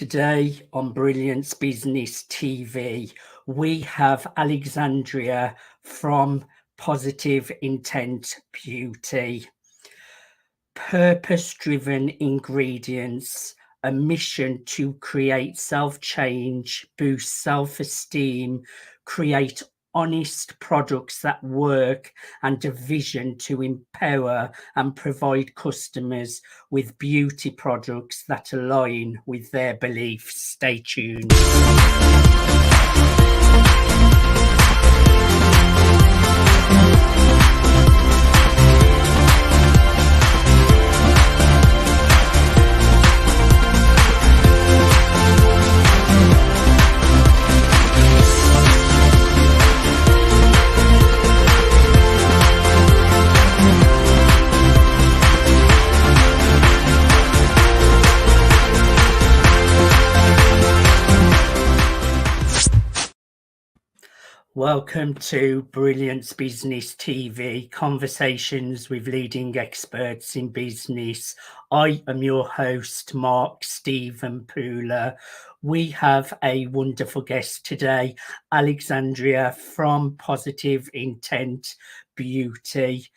Today on Brilliance Business TV, we have Alexandria from Positive Intent Beauty. Purpose-driven ingredients, a mission to create self-change, boost self-esteem, create honest products that work, and a vision to empower and provide customers with beauty products that align with their beliefs. Stay tuned. Welcome to Brilliance Business TV, conversations with leading experts in business. I am your host, Mark Stephen Pooler. We have a wonderful guest today, Alexandria from Positive Intent Beauty.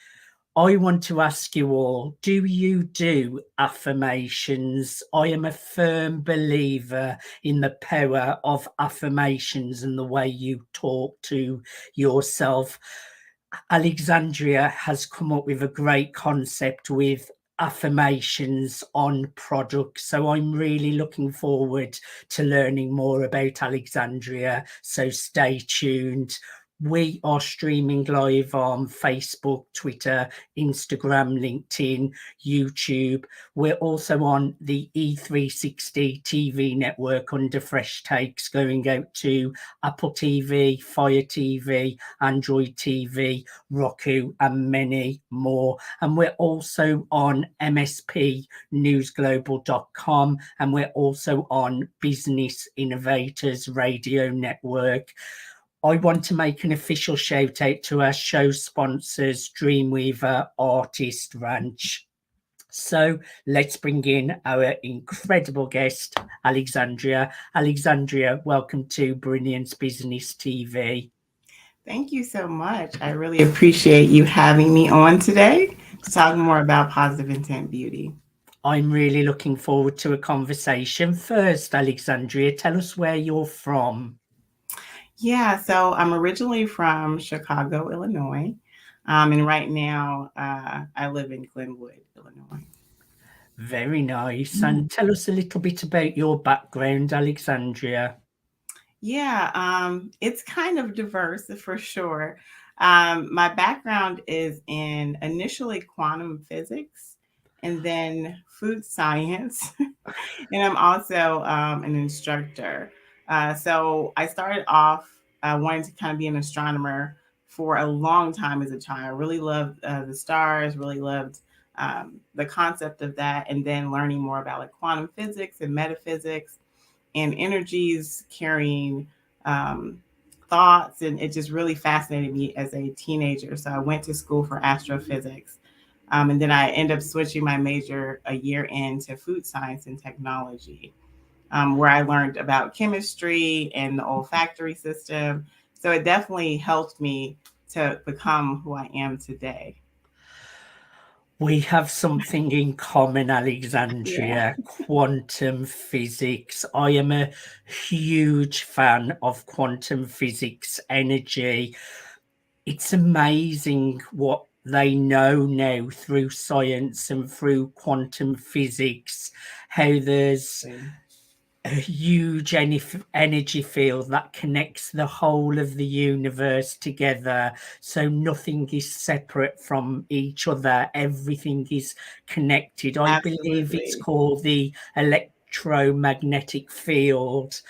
I want to ask you all, do you do affirmations? I am a firm believer in the power of affirmations and the way you talk to yourself. Alexandria has come up with a great concept with affirmations on products. So I'm really looking forward to learning more about Alexandria. So stay tuned. We are streaming live on Facebook, Twitter, Instagram, LinkedIn, YouTube. We're also on the E360 TV network under Fresh Takes, going out to Apple TV, Fire TV, Android TV, Roku, and many more. And we're also on mspnewsglobal.com, and we're also on Business Innovators Radio Network. I want to make an official shout out to our show sponsors, Dreamweaver Artist Ranch. So let's bring in our incredible guest, Alexandria. Alexandria, welcome to Brilliance Business TV. Thank you so much. I really appreciate you having me on today to talk more about Positive Intent Beauty. I'm really looking forward to a conversation. First, Alexandria, tell us where you're from. Yeah, so I'm originally from Chicago, Illinois, and right now I live in Glenwood, Illinois. Very nice. And tell us a little bit about your background, Alexandria. Yeah, it's kind of diverse for sure. My background is in initially quantum physics and then food science, and I'm also an instructor. So I started off wanting to kind of be an astronomer for a long time as a child. I really loved the stars, really loved the concept of that, and then learning more about like quantum physics and metaphysics and energies carrying thoughts. And it just really fascinated me as a teenager. So I went to school for astrophysics. And then I ended up switching my major a year into food science and technology, where I learned about chemistry and the olfactory system. So it definitely helped me to become who I am today. We have something in common, Alexandria, quantum physics. I am a huge fan of quantum physics energy. It's amazing what they know now through science and through quantum physics, how there's a huge energy field that connects the whole of the universe together, so nothing is separate from each other, everything is connected. I believe it's called the electromagnetic field.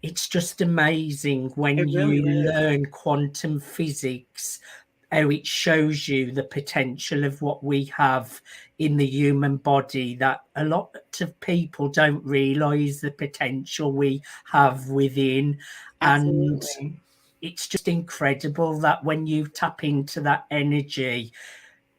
It's just amazing when you learn quantum physics, how it shows you the potential of what we have in the human body, that a lot of people don't realize the potential we have within. Absolutely. And it's just incredible that when you tap into that energy,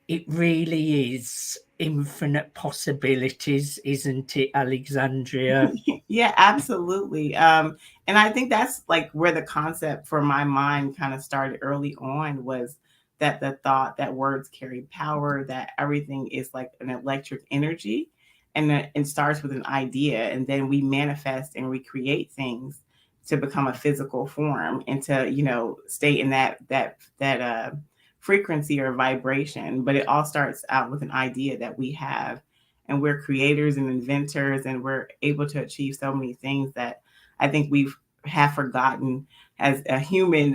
it really is infinite possibilities, isn't it, Alexandria? Yeah, absolutely. And I think that's like where the concept for my mind kind of started early on, was that the thought that words carry power, that everything is like an electric energy, and that it starts with an idea, and then we manifest and recreate things to become a physical form, and to, stay in that frequency or vibration. But it all starts out with an idea that we have, and we're creators and inventors, and we're able to achieve so many things that I think we've have forgotten as a human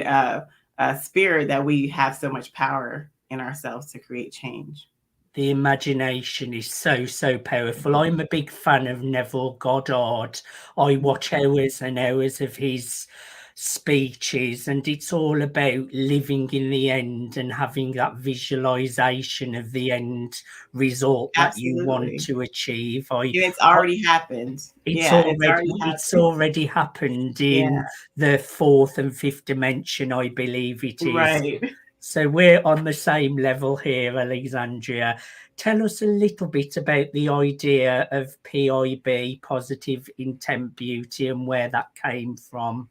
spirit, that we have so much power in ourselves to create change. The imagination is so powerful. I'm a big fan of Neville Goddard. I watch hours and hours of his speeches, and it's all about living in the end and having that visualization of the end result that you want Absolutely. to achieve. And it's already happened. Yeah, it's already It's happened. already happened Yeah, in the fourth and fifth dimension, I believe it is. right. So we're on the same level here, Alexandria. Tell us a little bit about the idea of PIB, positive intent beauty, and where that came from.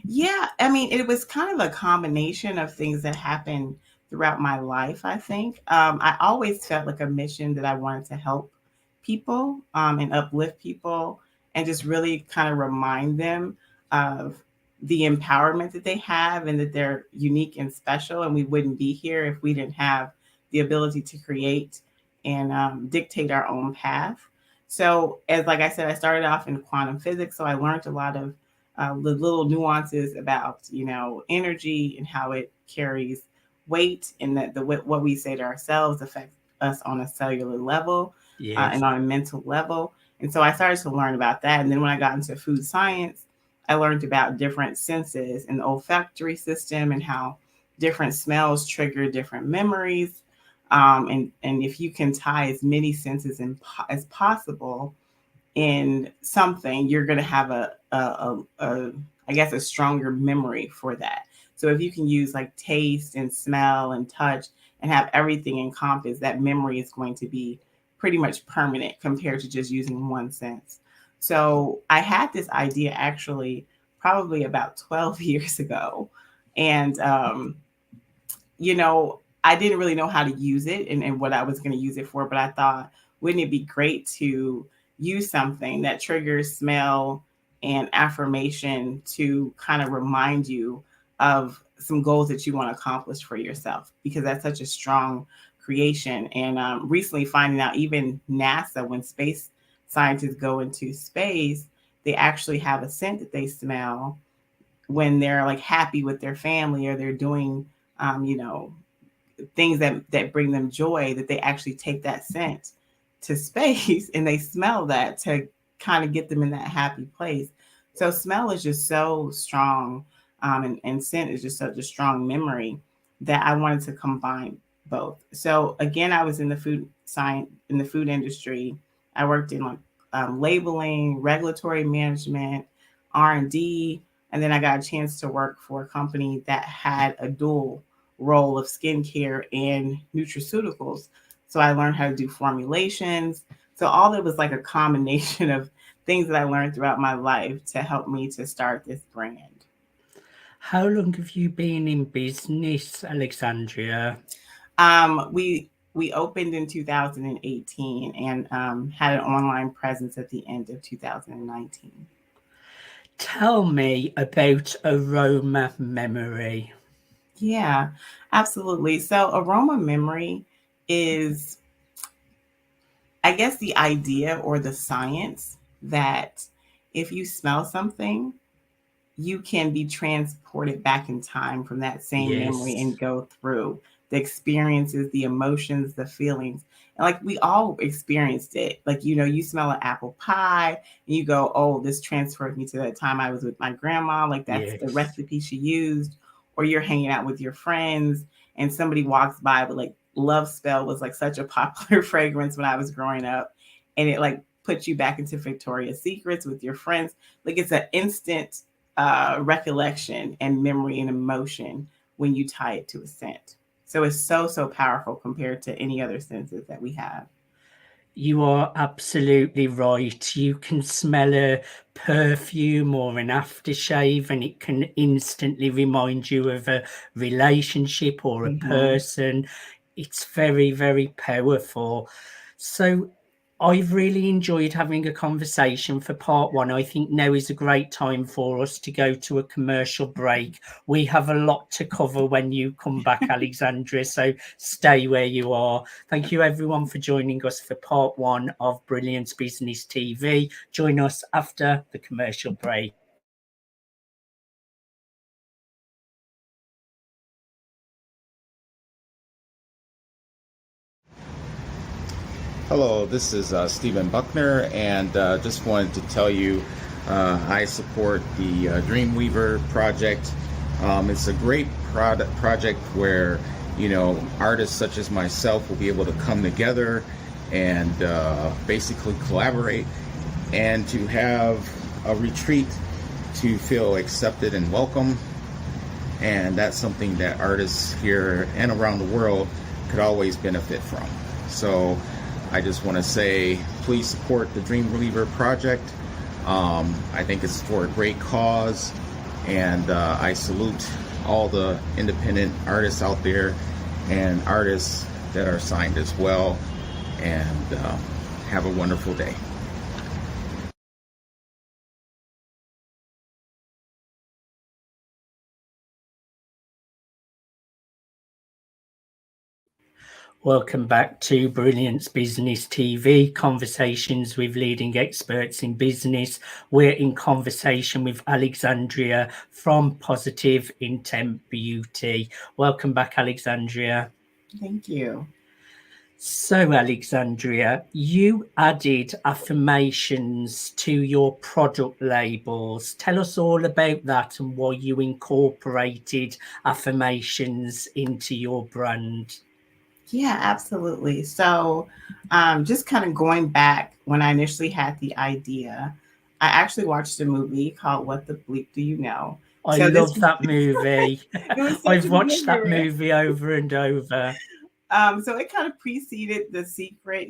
Yeah, I mean, it was kind of a combination of things that happened throughout my life, I think. I always felt like a mission that I wanted to help people, and uplift people, and just really kind of remind them of the empowerment that they have, and that they're unique and special. And we wouldn't be here if we didn't have the ability to create and dictate our own path. So, as like I said, I started off in quantum physics, so I learned a lot of the little nuances about, energy, and how it carries weight, and that what we say to ourselves affects us on a cellular level, Yes. and on a mental level. And so I started to learn about that. And then when I got into food science, I learned about different senses and the olfactory system, and how different smells trigger different memories. And if you can tie as many senses as possible in something, you're going to have I guess, a stronger memory for that. So if you can use like taste and smell and touch, and have everything encompassed, that memory is going to be pretty much permanent compared to just using one sense. So I had this idea actually probably about 12 years ago. And I didn't really know how to use it, and what I was going to use it for, but I thought, wouldn't it be great to use something that triggers smell and affirmation to kind of remind you of some goals that you want to accomplish for yourself, because that's such a strong creation. And recently finding out, even NASA, when space scientists go into space, they actually have a scent that they smell when they're like happy with their family, or they're doing um, you know things that bring them joy, that they actually take that scent to space and they smell that to kind of get them in that happy place. So smell is just so strong, and scent is just such a strong memory, that I wanted to combine both. So again, I was in the food science, in the food industry. I worked in like labeling, regulatory management, R&D, and then I got a chance to work for a company that had a dual role of skincare and nutraceuticals. So I learned how to do formulations. So all that was like a combination of things that I learned throughout my life to help me to start this brand. How long have you been in business, Alexandria? We opened in 2018, and had an online presence at the end of 2019. Tell me about Aroma Memory. Yeah, absolutely. So aroma memory is, I guess, the idea or the science that if you smell something, you can be transported back in time from that same memory, Yes, and go through the experiences, the emotions, the feelings. And like we all experienced it. Like, you smell an apple pie and you go, oh, this transferred me to that time I was with my grandma. Like that's the yes, recipe she used. Or you're hanging out with your friends and somebody walks by, but like Love Spell was like such a popular fragrance when I was growing up. And it like puts you back into Victoria's Secrets with your friends. Like it's an instant recollection and memory and emotion when you tie it to a scent. So it's so powerful compared to any other senses that we have. You are absolutely right. You can smell a perfume or an aftershave, and it can instantly remind you of a relationship or a Mhm. person. It's very, very powerful. So, I've really enjoyed having a conversation for part one. I think now is a great time for us to go to a commercial break. We have a lot to cover when you come back, Alexandria, so stay where you are. Thank you, everyone, for joining us for part one of Brilliance Business TV. Join us after the commercial break. Hello, this is Stephen Buckner, and just wanted to tell you I support the Dreamweaver project. It's a great project where, artists such as myself will be able to come together and basically collaborate and to have a retreat to feel accepted and welcome. And that's something that artists here and around the world could always benefit from. So I just want to say, please support the Dreamweaver project. I think it's for a great cause, and I salute all the independent artists out there and artists that are signed as well. And have a wonderful day. Welcome back to Brilliance Business TV, conversations with leading experts in business. We're in conversation with Alexandria from Positive Intent Beauty. Welcome back, Alexandria. Thank you. So, Alexandria, you added affirmations to your product labels. Tell us all about that and why you incorporated affirmations into your brand. Yeah, absolutely. So, just kind of going back when I initially had the idea, I actually watched a movie called What the Bleep Do You Know? I So this love that movie. it was such I've a good watched movie, that right? movie over and over. So it kind of preceded The Secret,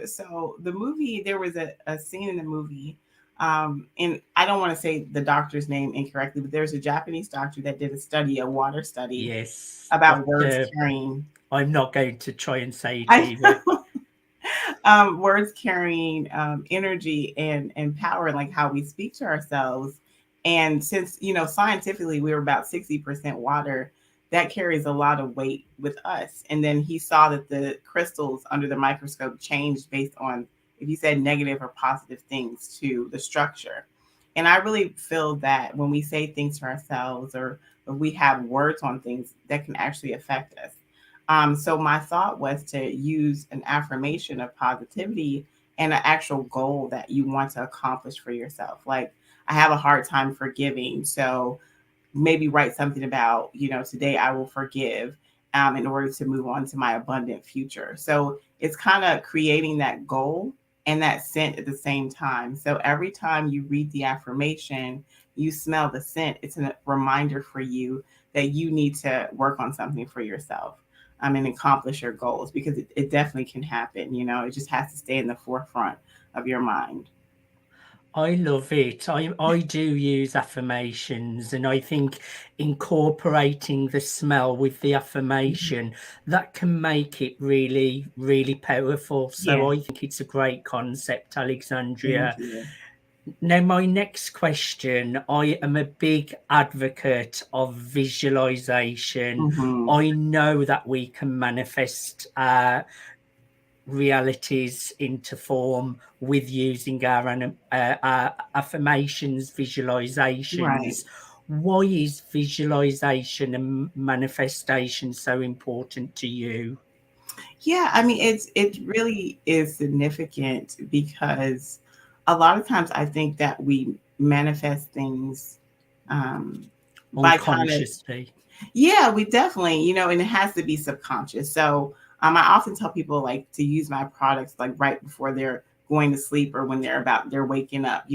So the movie, there was a scene in the movie, and I don't want to say the doctor's name incorrectly, but there's a Japanese doctor that did a study, a water study Yes, about words Doctor. carrying. I'm not going to try and say it I either. words carrying energy and power, and like how we speak to ourselves. And since scientifically we're about 60% water, that carries a lot of weight with us. And then he saw that the crystals under the microscope changed based on if you said negative or positive things to the structure. And I really feel that when we say things to ourselves, or if we have words on things, that can actually affect us. So my thought was to use an affirmation of positivity and an actual goal that you want to accomplish for yourself. Like, I have a hard time forgiving, so maybe write something about, today I will forgive, in order to move on to my abundant future. So it's kind of creating that goal and that scent at the same time. So every time you read the affirmation, you smell the scent, it's a reminder for you that you need to work on something for yourself, and accomplish your goals, because it definitely can happen. It just has to stay in the forefront of your mind. I love it. I do use affirmations, and I think incorporating the smell with the affirmation, that can make it really, really powerful. Yeah. So I think it's a great concept, Thank Alexandria. you. Now, my next question, I am a big advocate of visualization. Hmm. I know that we can manifest realities into form with using our affirmations, Right. visualizations. Why is visualization and manifestation so important to you? Yeah, I mean, it really is significant because a lot of times I think that we manifest things, by kind of, Unconsciously. yeah, we definitely, and it has to be subconscious. So I often tell people like to use my products like right before they're going to sleep or when they're waking up,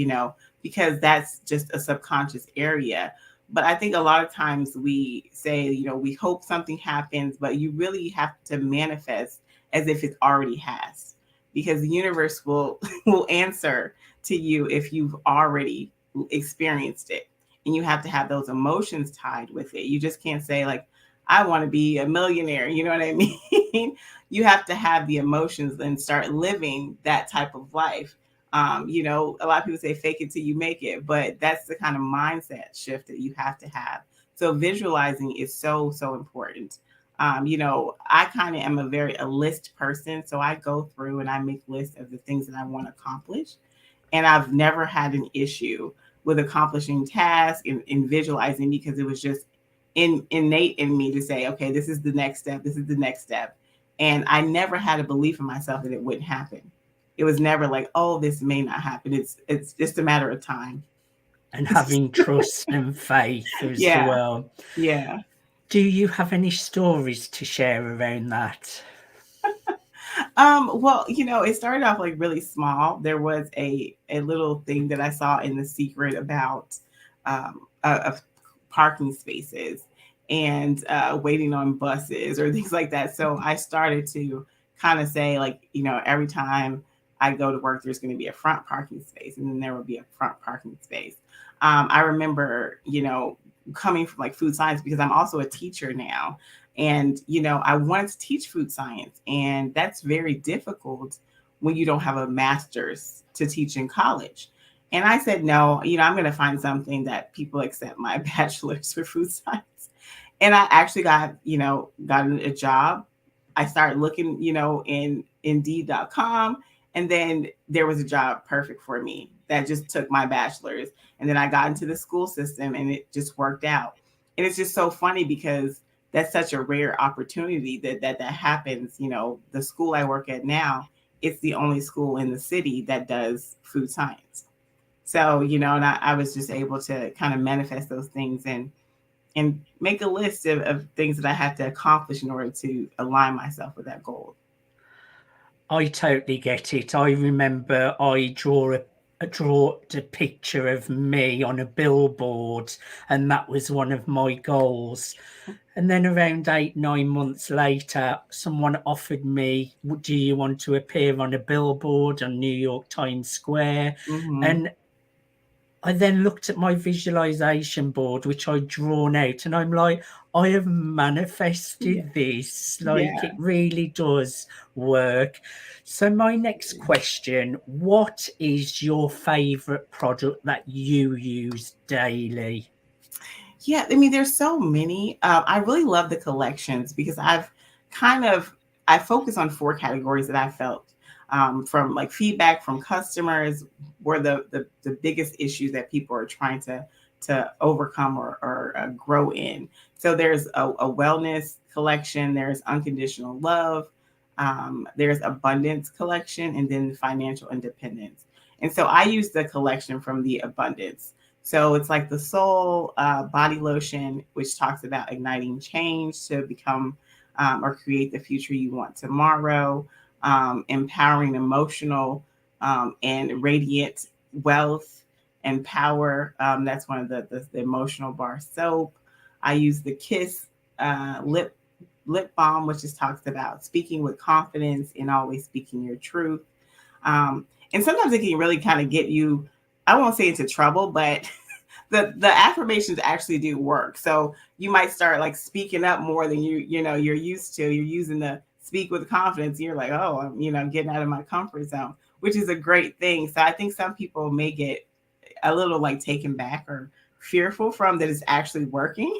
because that's just a subconscious area. But I think a lot of times we say, we hope something happens, but you really have to manifest as if it already has. because the universe will will answer to you if you've already experienced it. And you have to have those emotions tied with it. You just can't say like, I want to be a millionaire. You know what I mean? You have to have the emotions and start living that type of life. A lot of people say fake it till you make it, but that's the kind of mindset shift that you have to have. So visualizing is so, so important. I kind of am a list person. So I go through and I make lists of the things that I want to accomplish. And I've never had an issue with accomplishing tasks and visualizing, because it was just innate in me to say, okay, this is the next step. This is the next step. And I never had a belief in myself that it wouldn't happen. It was never like, oh, this may not happen. It's just a matter of time. And having trust and faith as Yeah. well. Yeah. Do you have any stories to share around that? Well, it started off like really small. There was a little thing that I saw in The Secret about of parking spaces and waiting on buses or things like that. So I started to kind of say like, every time I go to work, there's going to be a front parking space, and then there will be a front parking space. I remember, coming from like food science, because I'm also a teacher now. And, I wanted to teach food science, and that's very difficult when you don't have a master's to teach in college. And I said, no, I'm going to find something that people accept my bachelor's for food science. And I actually got a job. I started looking, in Indeed.com, and then there was a job perfect for me that just took my bachelor's. And then I got into the school system, and it just worked out. And it's just so funny because that's such a rare opportunity that happens. The school I work at now, it's the only school in the city that does food science. So, and I was just able to kind of manifest those things and make a list of things that I had to accomplish in order to align myself with that goal. I totally get it. I remember I draw a picture of me on a billboard, and that was one of my goals. And then around 8-9 months later, someone offered me, do you want to appear on a billboard on New York Times Square? Mm-hmm. And I then looked at my visualization board, which I'd drawn out, and I'm like, I have manifested this. Like, it really does work. So my next question, what is your favorite product that you use daily? Yeah, I mean, there's so many. I really love the collections because I focus on 4 categories that I felt from like feedback from customers were the biggest issues that people are trying to overcome or grow in. So there's a wellness collection, there's unconditional love, there's abundance collection, and then financial independence. And so I use the collection from the abundance. So it's like the soul body lotion, which talks about igniting change to become or create the future you want tomorrow, empowering emotional and radiant wealth and power. That's one of the emotional bar soap. I use the Kiss lip balm, which just talks about speaking with confidence and always speaking your truth. And sometimes it can really kind of get you, I won't say into trouble, but the affirmations actually do work. So you might start like speaking up more than you're used to. You're using the speak with confidence. You're like, oh, I'm getting out of my comfort zone, which is a great thing. So I think some people may get a little like taken back or fearful from that it's actually working.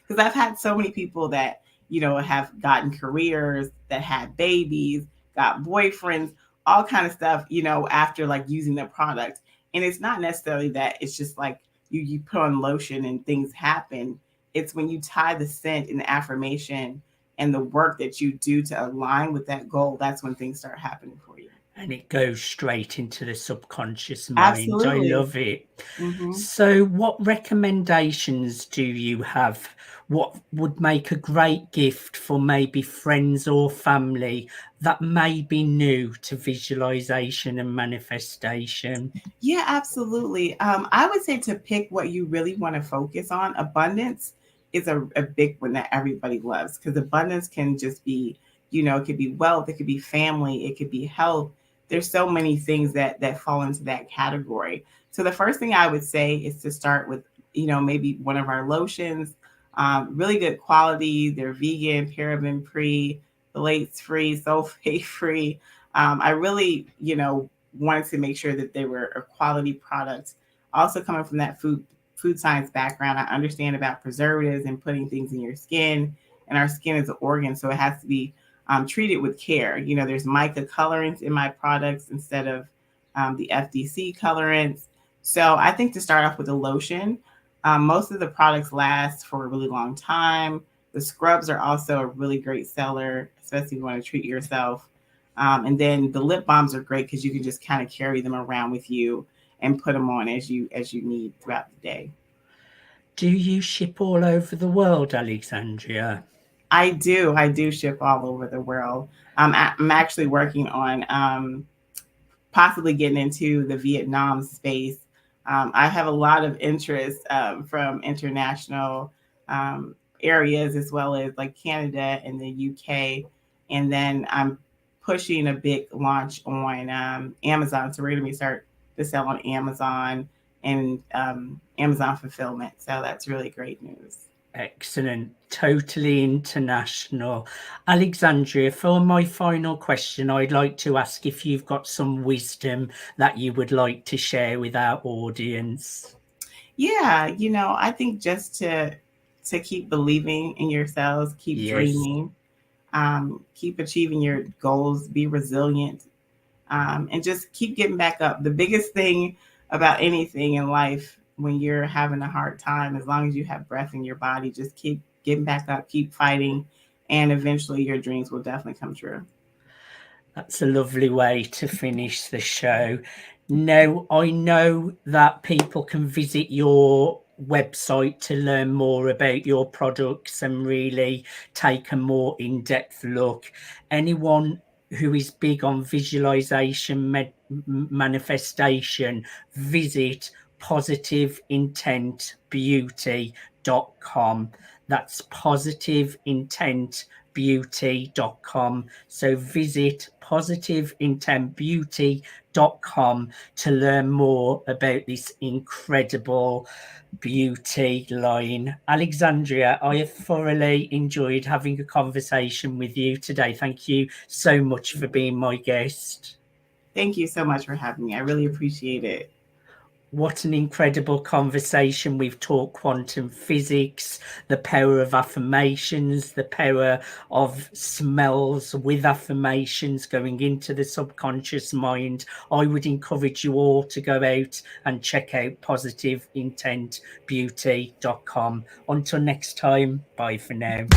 Because I've had so many people that, have gotten careers, that had babies, got boyfriends, all kind of stuff, after like using the product. And it's not necessarily that it's just like you put on lotion and things happen. It's when you tie the scent and the affirmation and the work that you do to align with that goal, that's when things start happening for you. And it goes straight into the subconscious mind. Absolutely. I love it. Mm-hmm. So what recommendations do you have? What would make a great gift for maybe friends or family that may be new to visualization and manifestation? Yeah, absolutely. I would say to pick what you really want to focus on. Abundance is a big one that everybody loves, because abundance can just be, it could be wealth, it could be family, it could be health. there's so many things that fall into that category. So the first thing I would say is to start with, maybe one of our lotions, really good quality. They're vegan, paraben free, phthalates free, sulfate free. I really, wanted to make sure that they were a quality product. Also coming from that food science background, I understand about preservatives and putting things in your skin. And our skin is an organ, so it has to be treated with care. There's mica colorants in my products instead of the FDC colorants. So I think to start off with a lotion, most of the products last for a really long time. The scrubs are also a really great seller, especially if you want to treat yourself. And then the lip balms are great because you can just kind of carry them around with you and put them on as you need throughout the day. Do you ship all over the world, Alexandria? I do ship all over the world. I'm actually working on possibly getting into the Vietnam space. I have a lot of interest from international areas, as well as like Canada and the UK. And then I'm pushing a big launch on Amazon. So we're going to start to sell on Amazon and Amazon fulfillment. So that's really great news. Excellent. Totally international. Alexandria, for my final question, I'd like to ask if you've got some wisdom that you would like to share with our audience. Yeah, I think just to keep believing in yourselves, keep dreaming, keep achieving your goals, be resilient, and just keep getting back up. The biggest thing about anything in life when you're having a hard time, as long as you have breath in your body, just keep getting back up, keep fighting, and eventually your dreams will definitely come true. That's a lovely way to finish the show. Now, I know that people can visit your website to learn more about your products and really take a more in-depth look. Anyone who is big on visualization, manifestation, visit positiveintentbeauty.com. That's positiveintentbeauty.com. So visit positiveintentbeauty.com to learn more about this incredible beauty line. Alexandria, I have thoroughly enjoyed having a conversation with you today. Thank you so much for being my guest. Thank you so much for having me. I really appreciate it. What an incredible conversation. We've talked quantum physics, the power of affirmations, the power of smells with affirmations going into the subconscious mind. I would encourage you all to go out and check out positiveintentbeauty.com. Until next time, bye for now.